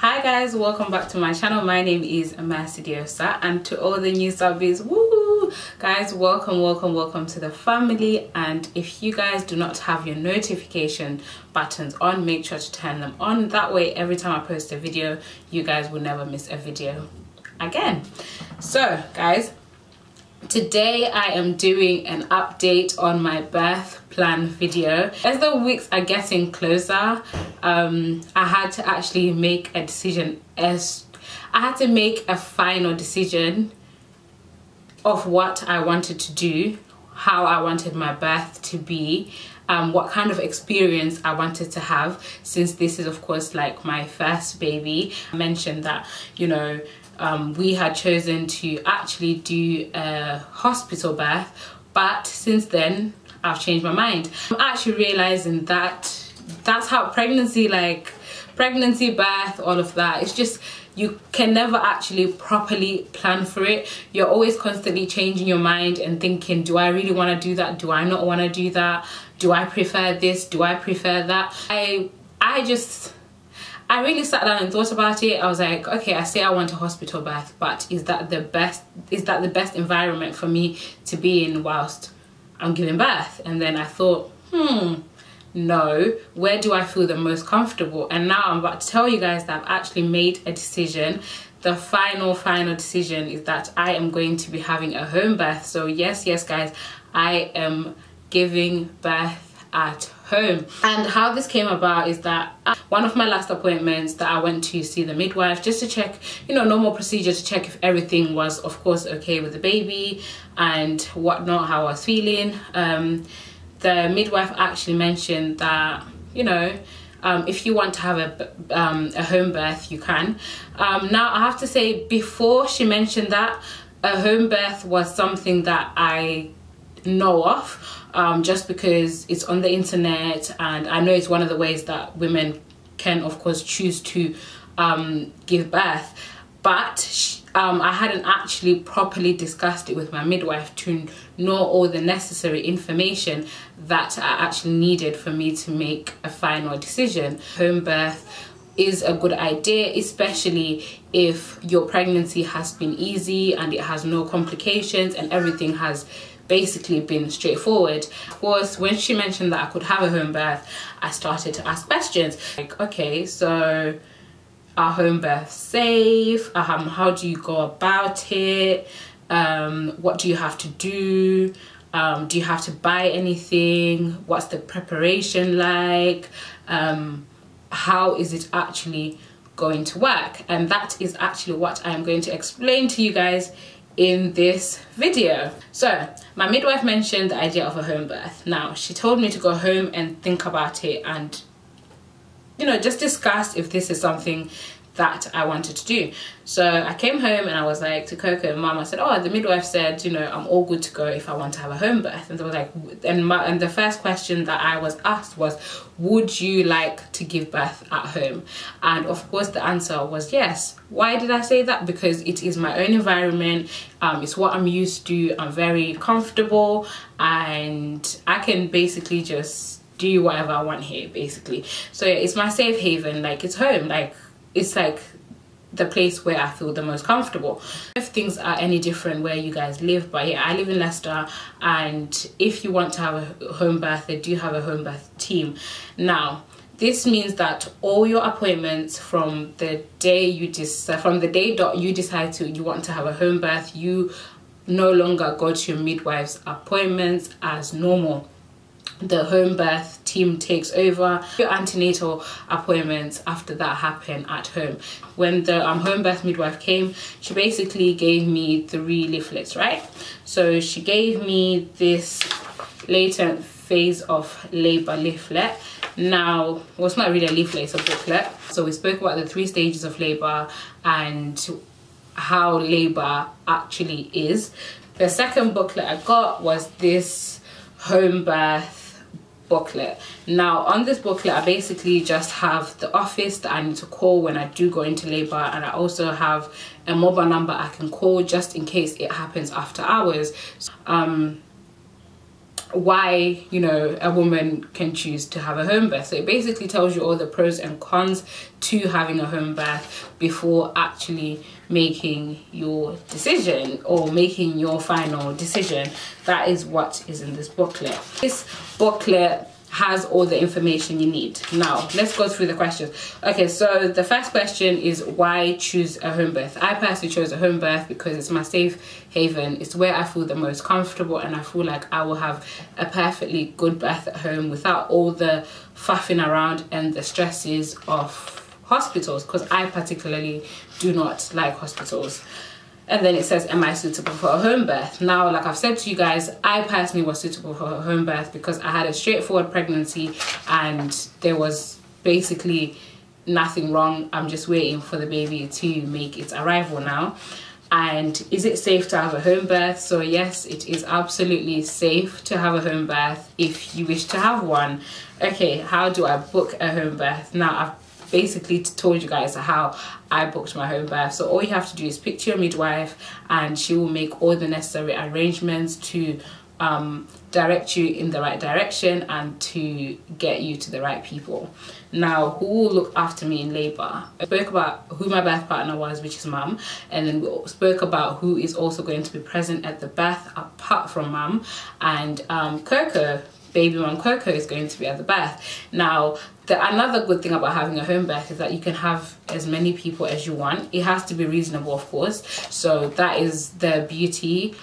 Hi guys, welcome back to my channel. My name is Mercediosa, and to all the new subbies, woo guys, welcome to the family. And if you guys do not have your notification buttons on, make sure to turn them on. That way every time I post a video, you guys will never miss a video again. So guys, today I am doing an update on my birth plan video. As the weeks are getting closer, I had to actually make a decision. I had to make a final decision of what I wanted to do, how I wanted my birth to be, what kind of experience I wanted to have, since this is of course like my first baby. I mentioned that, you know, we had chosen to actually do a hospital birth, but since then I've changed my mind. I'm actually realizing that that's how pregnancy, birth, all of that, it's just, you can never actually properly plan for it. You're always constantly changing your mind and thinking, do I really want to do that? Do I not want to do that? Do I prefer this? Do I prefer that? I really sat down and thought about it. I was like, okay, I say I want a hospital birth, but is that the best environment for me to be in whilst I'm giving birth? And then I thought, no, where do I feel the most comfortable? And now I'm about to tell you guys that I've actually made a decision. The final decision is that I am going to be having a home birth. So yes guys, I am giving birth at home. And how this came about is that one of my last appointments that I went to see the midwife, just to check, you know, normal procedure to check if everything was of course okay with the baby and whatnot, how I was feeling. The midwife actually mentioned that, you know, if you want to have a home birth, you can. Now I have to say, before she mentioned that, a home birth was something that I know of, just because it's on the internet, and I know it's one of the ways that women can of course choose to give birth, but I hadn't actually properly discussed it with my midwife to know all the necessary information that I actually needed for me to make a final decision. Home birth is a good idea, especially if your pregnancy has been easy and it has no complications and everything has basically been straightforward. Of course, when she mentioned that I could have a home birth, I started to ask questions like, okay, so are home births safe? How do you go about it? What do you have to do? Do you have to buy anything? What's the preparation like? How is it actually going to work? And that is actually what I'm going to explain to you guys in this video. So my midwife mentioned the idea of a home birth. Now she told me to go home and think about it and, you know, just discuss if this is something that I wanted to do. So I came home and I was like to Coco and Mom, I said, oh, the midwife said, you know, I'm all good to go if I want to have a home birth. And they were like, and the first question that I was asked was, would you like to give birth at home? And of course the answer was yes. Why did I say that? Because it is my own environment, it's what I'm used to, I'm very comfortable, and I can basically just do whatever I want here basically. So yeah, it's my safe haven, like it's home, like it's like the place where I feel the most comfortable. If things are any different where you guys live, but yeah, I live in Leicester, and if you want to have a home birth, they do have a home birth team. Now this means that all your appointments from the day you decide you want to have a home birth, you no longer go to your midwife's appointments as normal. The home birth team takes over. Your antenatal appointments after that happen at home. When the home birth midwife came, she basically gave me 3 leaflets, right? So she gave me this latent phase of labor leaflet. Now, well, it's not really a leaflet, it's a booklet. So we spoke about the 3 stages of labor and how labor actually is. The second booklet I got was this home birth booklet. Now on this booklet I basically just have the office that I need to call when I do go into labor, and I also have a mobile number I can call just in case it happens after hours. why, you know, a woman can choose to have a home birth. So it basically tells you all the pros and cons to having a home birth before actually making your decision or making your final decision. That is what is in this booklet. This booklet has all the information you need. Now let's go through the questions. Okay, so the first question is why choose a home birth. I personally chose a home birth because it's my safe haven. It's where I feel the most comfortable, and I feel like I will have a perfectly good birth at home without all the faffing around and the stresses of hospitals, because I particularly do not like hospitals. And then it says, am I suitable for a home birth? Now, like I've said to you guys, I personally was suitable for a home birth because I had a straightforward pregnancy and there was basically nothing wrong. I'm just waiting for the baby to make its arrival now. And is it safe to have a home birth? So yes, it is absolutely safe to have a home birth if you wish to have one. Okay, how do I book a home birth? Now, I've basically told you guys how I booked my home birth. So all you have to do is speak to your midwife and she will make all the necessary arrangements to direct you in the right direction and to get you to the right people. Now, who will look after me in labor? I spoke about who my birth partner was, which is mum, and then we spoke about who is also going to be present at the birth apart from mum, and Coco, baby mum Coco, is going to be at the birth. Now, another good thing about having a home birth is that you can have as many people as you want. It has to be reasonable, of course. So that is the beauty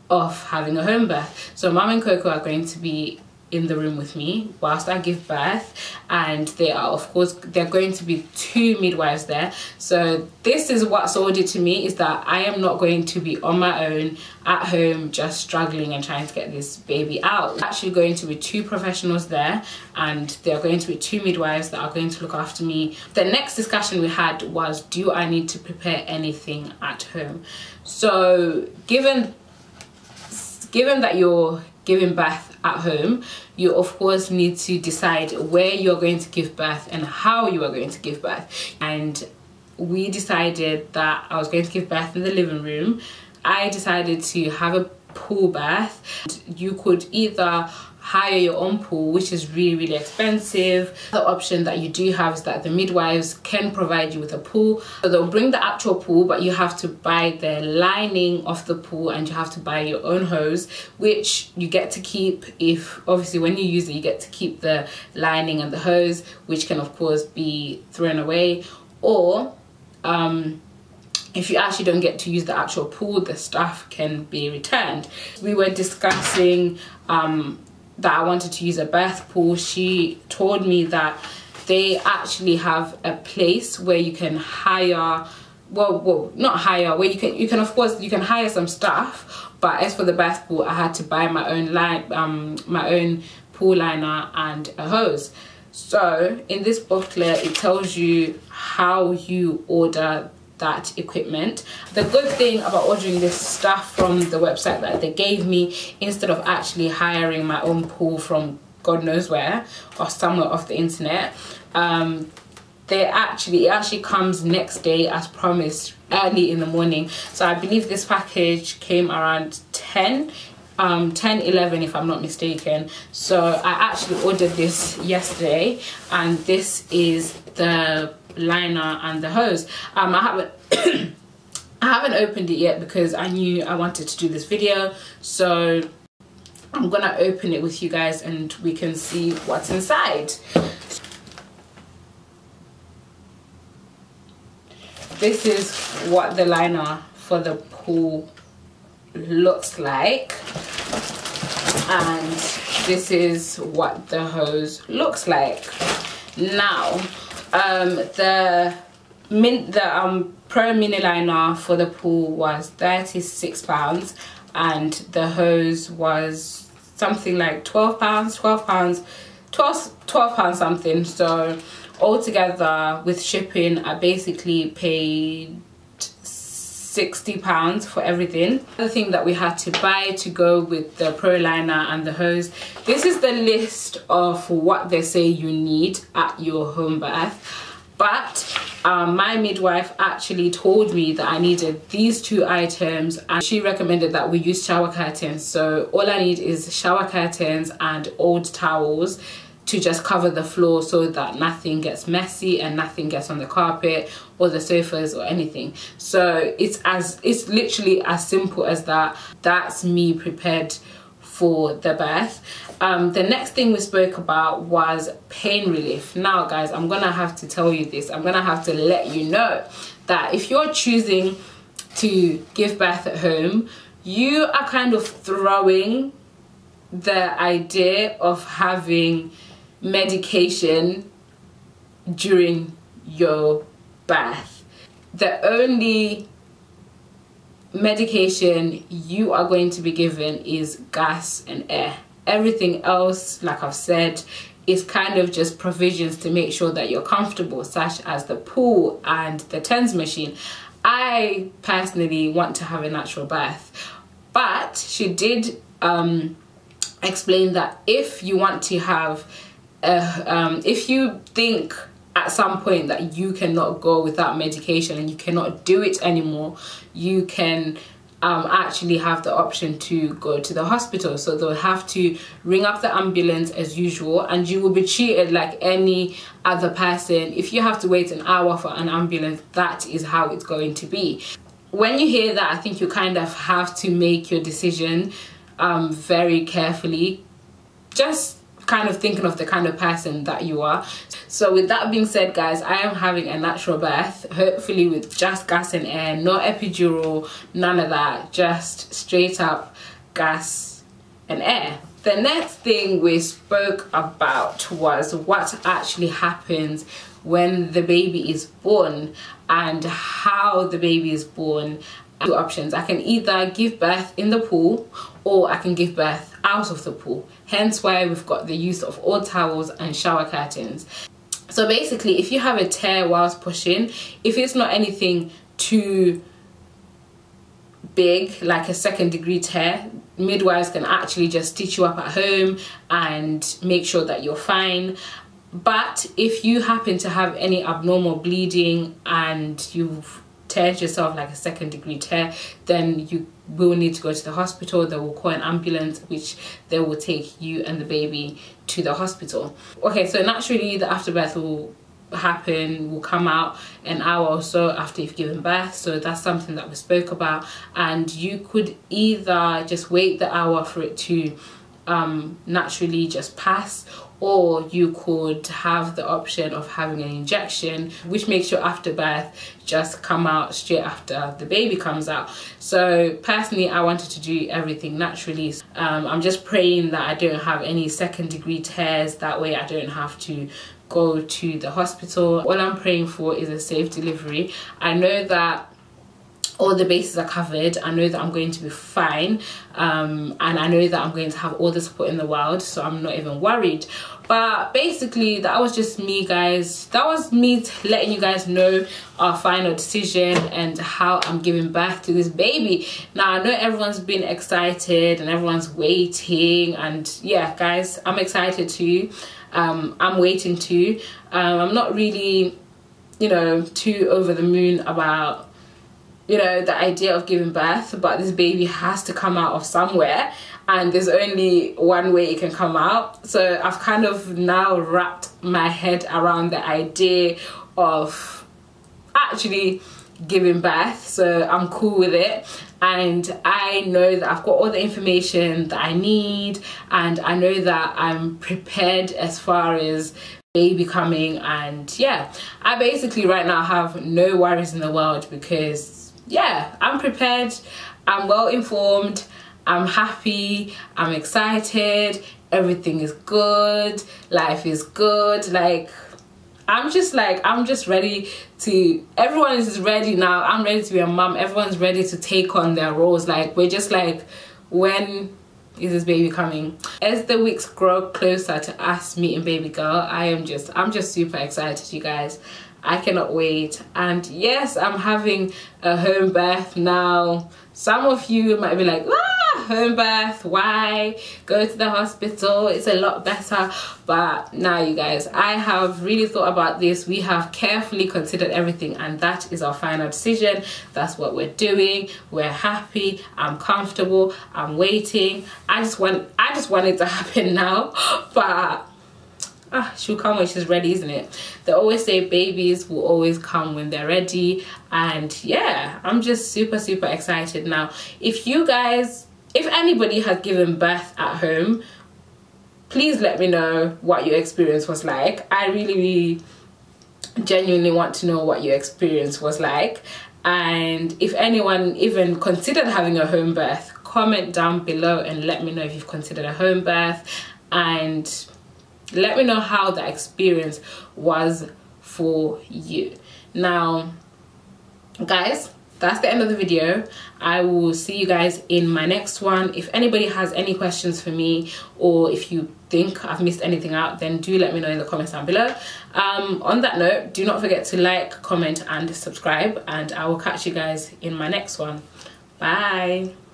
of having a home birth. So mum and Coco are going to be in the room with me whilst I give birth, and there are, of course, there are going to be 2 midwives there. So this is what sold it to me, is that I am not going to be on my own at home just struggling and trying to get this baby out. There's actually going to be 2 professionals there, and there are going to be 2 midwives that are going to look after me. The next discussion we had was, do I need to prepare anything at home? So given that you're giving birth at home, you of course need to decide where you're going to give birth and how you are going to give birth. And we decided that I was going to give birth in the living room. I decided to have a pool birth. You could either hire your own pool, which is really expensive. The option that you do have is that the midwives can provide you with a pool. So they'll bring the actual pool, but you have to buy the lining of the pool and you have to buy your own hose, which you get to keep. If obviously when you use it, you get to keep the lining and the hose, which can of course be thrown away. Or if you actually don't get to use the actual pool, the stuff can be returned. We were discussing that I wanted to use a birth pool. She told me that they actually have a place where you can hire, well not hire, where you can of course you can hire some stuff, but as for the birth pool, I had to buy my own my own pool liner and a hose. So in this booklet it tells you how you order that equipment. The good thing about ordering this stuff from the website that they gave me, instead of actually hiring my own pool from God knows where or somewhere off the internet, it actually comes next day as promised, early in the morning. So I believe this package came around 10, 11 if I'm not mistaken. So I actually ordered this yesterday, and this is the liner and the hose. I haven't opened it yet because I knew I wanted to do this video, so I'm gonna open it with you guys and we can see what's inside. This is what the liner for the pool looks like, and this is what the hose looks like. Now the Pro Mini liner for the pool was £36, and the hose was something like £12 something. So altogether with shipping, I basically paid £60 for everything. The thing that we had to buy to go with the Pro liner and the hose, this is the list of what they say you need at your home birth, but my midwife actually told me that I needed these 2 items, and she recommended that we use shower curtains. So all I need is shower curtains and old towels to just cover the floor so that nothing gets messy and nothing gets on the carpet or the sofas or anything. So it's literally as simple as that. That's me prepared for the birth. The next thing we spoke about was pain relief. Now guys, I'm gonna have to tell you this. I'm gonna have to let you know that if you're choosing to give birth at home, you are kind of throwing the idea of having medication during your birth. The only medication you are going to be given is gas and air. Everything else, like I've said, is kind of just provisions to make sure that you're comfortable, such as the pool and the TENS machine. I personally want to have a natural birth, but she did explain that if you want to have if you think at some point that you cannot go without medication and you cannot do it anymore, you can actually have the option to go to the hospital. So they'll have to ring up the ambulance as usual, and you will be treated like any other person. If you have to wait an hour for an ambulance, that is how it's going to be. When you hear that, I think you kind of have to make your decision very carefully, just kind of thinking of the kind of person that you are. So with that being said, guys, I am having a natural birth, hopefully with just gas and air, no epidural, none of that, just straight up gas and air. The next thing we spoke about was what actually happens when the baby is born and how the baby is born. 2 options. I can either give birth in the pool or I can give birth out of the pool. Hence why we've got the use of old towels and shower curtains. So basically, if you have a tear whilst pushing, if it's not anything too big, like a 2nd-degree tear, midwives can actually just stitch you up at home and make sure that you're fine. But if you happen to have any abnormal bleeding and you've teared yourself like a 2nd-degree tear, then you will need to go to the hospital. They will call an ambulance, which they will take you and the baby to the hospital. Okay, so naturally the afterbirth will come out an hour or so after you've given birth. So that's something that we spoke about, and you could either just wait the hour for it to naturally just pass, or you could have the option of having an injection, which makes your afterbirth just come out straight after the baby comes out. So personally, I wanted to do everything naturally. I'm just praying that I don't have any 2nd-degree tears, that way I don't have to go to the hospital. All I'm praying for is a safe delivery. I know that all the bases are covered. I know that I'm going to be fine, and I know that I'm going to have all the support in the world, so I'm not even worried. But basically, that was just me, guys. That was me letting you guys know our final decision and how I'm giving birth to this baby. Now, I know everyone's been excited and everyone's waiting, and yeah, guys, I'm excited too. I'm waiting too. I'm not really, you know, too over the moon about, you know, the idea of giving birth, but this baby has to come out of somewhere, and there's only one way it can come out. So I've kind of now wrapped my head around the idea of actually giving birth, so I'm cool with it. And I know that I've got all the information that I need, and I know that I'm prepared as far as baby coming. And yeah, I basically right now have no worries in the world, because yeah, I'm prepared, I'm well informed, I'm happy, I'm excited, everything is good, life is good. Like, I'm just ready to, everyone is ready now. I'm ready to be a mom. Everyone's ready to take on their roles. Like, we're just like, when is this baby coming? As the weeks grow closer to us meeting baby girl, I'm just super excited, you guys. I cannot wait. And yes, I'm having a home birth now. Some of you might be like, ah, home birth, why go to the hospital, it's a lot better. But now you guys, I have really thought about this. We have carefully considered everything, and that is our final decision. That's what we're doing. We're happy, I'm comfortable, I'm waiting. I just want it to happen now, but she'll come when she's ready, isn't it? They always say babies will always come when they're ready. And yeah, I'm just super excited now. If anybody has given birth at home, please let me know what your experience was like. I really genuinely want to know what your experience was like. And if anyone even considered having a home birth, comment down below and let me know if you've considered a home birth, and let me know how the experience was for you. Now guys, that's the end of the video. I will see you guys in my next one. If anybody has any questions for me, or if you think I've missed anything out, then do let me know in the comments down below. On that note, do not forget to like, comment and subscribe, and I will catch you guys in my next one. Bye.